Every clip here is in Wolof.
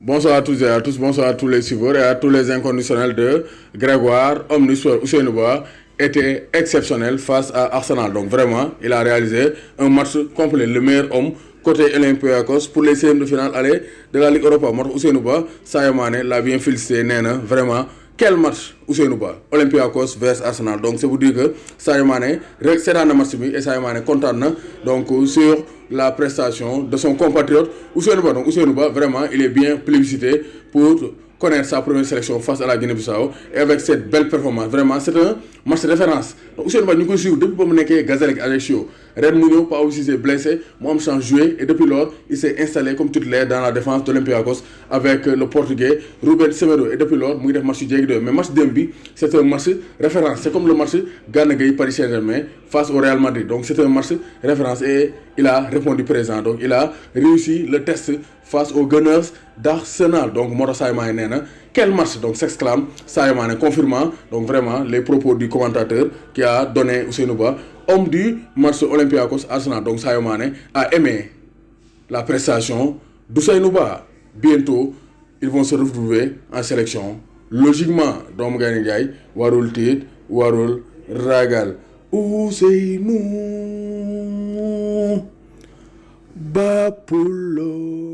Bonsoir à tous et à tous, bonsoir à tous les suiveurs et à tous les inconditionnels de Grégoire. Homme d'histoire, Ousseynou Ba était exceptionnel face à Arsenal. Donc vraiment, il a réalisé un match complet, le meilleur homme côté Olympiakos pour les séries de finale aller de la Ligue Europa. Ousseynou Ba, Sadio Mané l'a bien félicité, vraiment. Quel match Ousseynou Ba Olympiakos vs Arsenal. Donc c'est vous dire que Sadio Mané c'est dans le match et Sadio Mané content donc sur la prestation de son compatriote Ousseynou Ba. Donc Ousseynou Ba vraiment il est bien plébiscité pour connaître sa première sélection face à la Guinée-Bissau et avec cette belle performance. Vraiment, c'est un match de référence. Donc, Ousseynou Ba, nous connaissons depuis que nous sommes Gazelle Ajaccio. Red Mounio, pas aussi s'est blessé, moi je change joué et depuis lors, il s'est installé comme titulaire dans la défense de l'Olympiakos avec le Portugais Ruben Semedo. Et depuis lors, il a match de mais match d'Embi, c'est un match référence. C'est comme le match Gana Gueye Paris Saint-Germain face au Real Madrid. Donc c'est un match référence et il a répondu présent. Donc il a réussi le test face aux Gunners d'Arsenal. Donc Moro Sadio Mané quel match donc s'exclame Sadio Mané confirmant donc vraiment les propos du commentateur qui a donné Ousseynou Ba, homme du match Olympiakos Arsenal. Donc Sadio Mané a aimé la prestation d'Ousseynou Ba. Bientôt ils vont se retrouver en sélection. Logiquement Dom Gana Ndiaye warul tiit warul ragal Ousseynou Ba Pulo.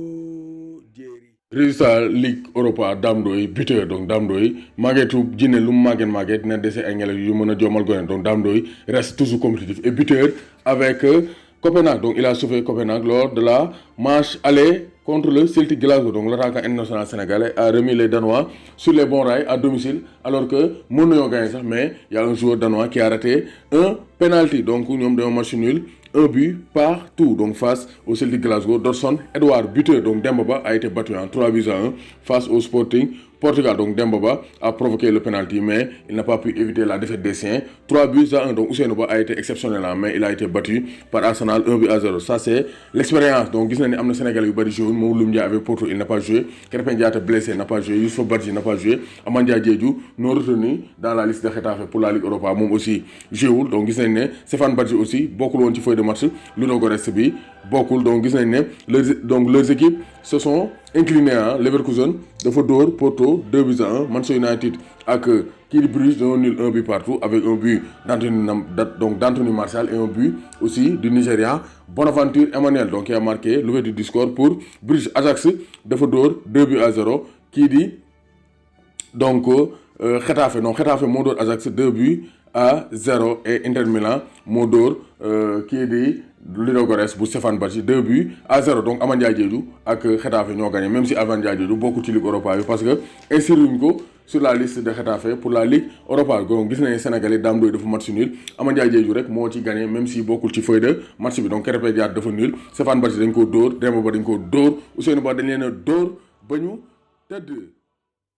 Résultat Ligue Europa Dame Ndoye buteur donc Dame Ndoye Maguette Djiné lu mu màgget na dese ay ngelaw yu mën a joomal gone donc Dame Ndoye reste toujours compétitif et buteur avec Copenhague. Donc il a sauvé Copenhague lors de la manche aller contre le Celtic Glasgow. Donc l'attaquant international sénégalais a remis les Danois sur les bons rails à domicile alors que mën nañoo gagné sax mais il y a un joueur danois qui a raté un penalty. Donc ñoom dañoo match nul. Un but partout donc face au Celtic Glasgow. Dodson Edouard buteur donc Demba Ba a été battu en 3-1 face au Sporting Portugal. Donc Demba Ba a provoqué le penalty mais il n'a pas pu éviter la défaite des siens. 3-1 donc Ousseynou Ba a été exceptionnel mais il a été battu par Arsenal 1-0. Ça c'est l'expérience. Donc gis nañ ni am na Sénégal yu bari joué Mawloum Ndiaye avec Porto il n'a pas joué. Krépin Diatta blessé n'a pas joué. Youssouf Badji n'a pas joué. Amandia Diédhiou non retenu dans la liste de Getafe pour la Ligue Europa moom aussi joué. Donc gis nañ ne Stéphane Badji aussi bokkul woon ci feuille de match Ludogorets bi bokkul. Donc gis nañ ne leurs équipes se sont inclinées. Leverkusen dafa dóor Porto 2-1. Manchester United ak kii di Bruges dañoo nul 1 but partout avec un but d'Anthony Martial et un but aussi du Nigeria Bonaventure Emmanuel donc qui a marqué l'ouverture du score pour Bruges. Ajax dafa dóor 2-0 kii di donc Getafe moo dóor Ajax 2-0 et Inter Milan moo dóor kii di Ludogorets bu Stéphane Badji 2-0. Donc Amandia Diédhiou ak Getafe ñoo gagné même si Amandia Diédhiou bokku ci Ligue Europa bi parce que inscriruñ ko sur la liste de Getafe pour la Ligue Europa. Donc gis nañu Sénégalais Dame Ndoye dafa match nul Amandia Diédhiou rek moo ci gagné même si bokkul ci feuille de match bi. donc Krépin Diatta dafa nul Stéphane Badji dañ ko dóor Demba Ba dañ ko dóor Ousseynou Ba dañ leen a dóor ba ñu tëdd.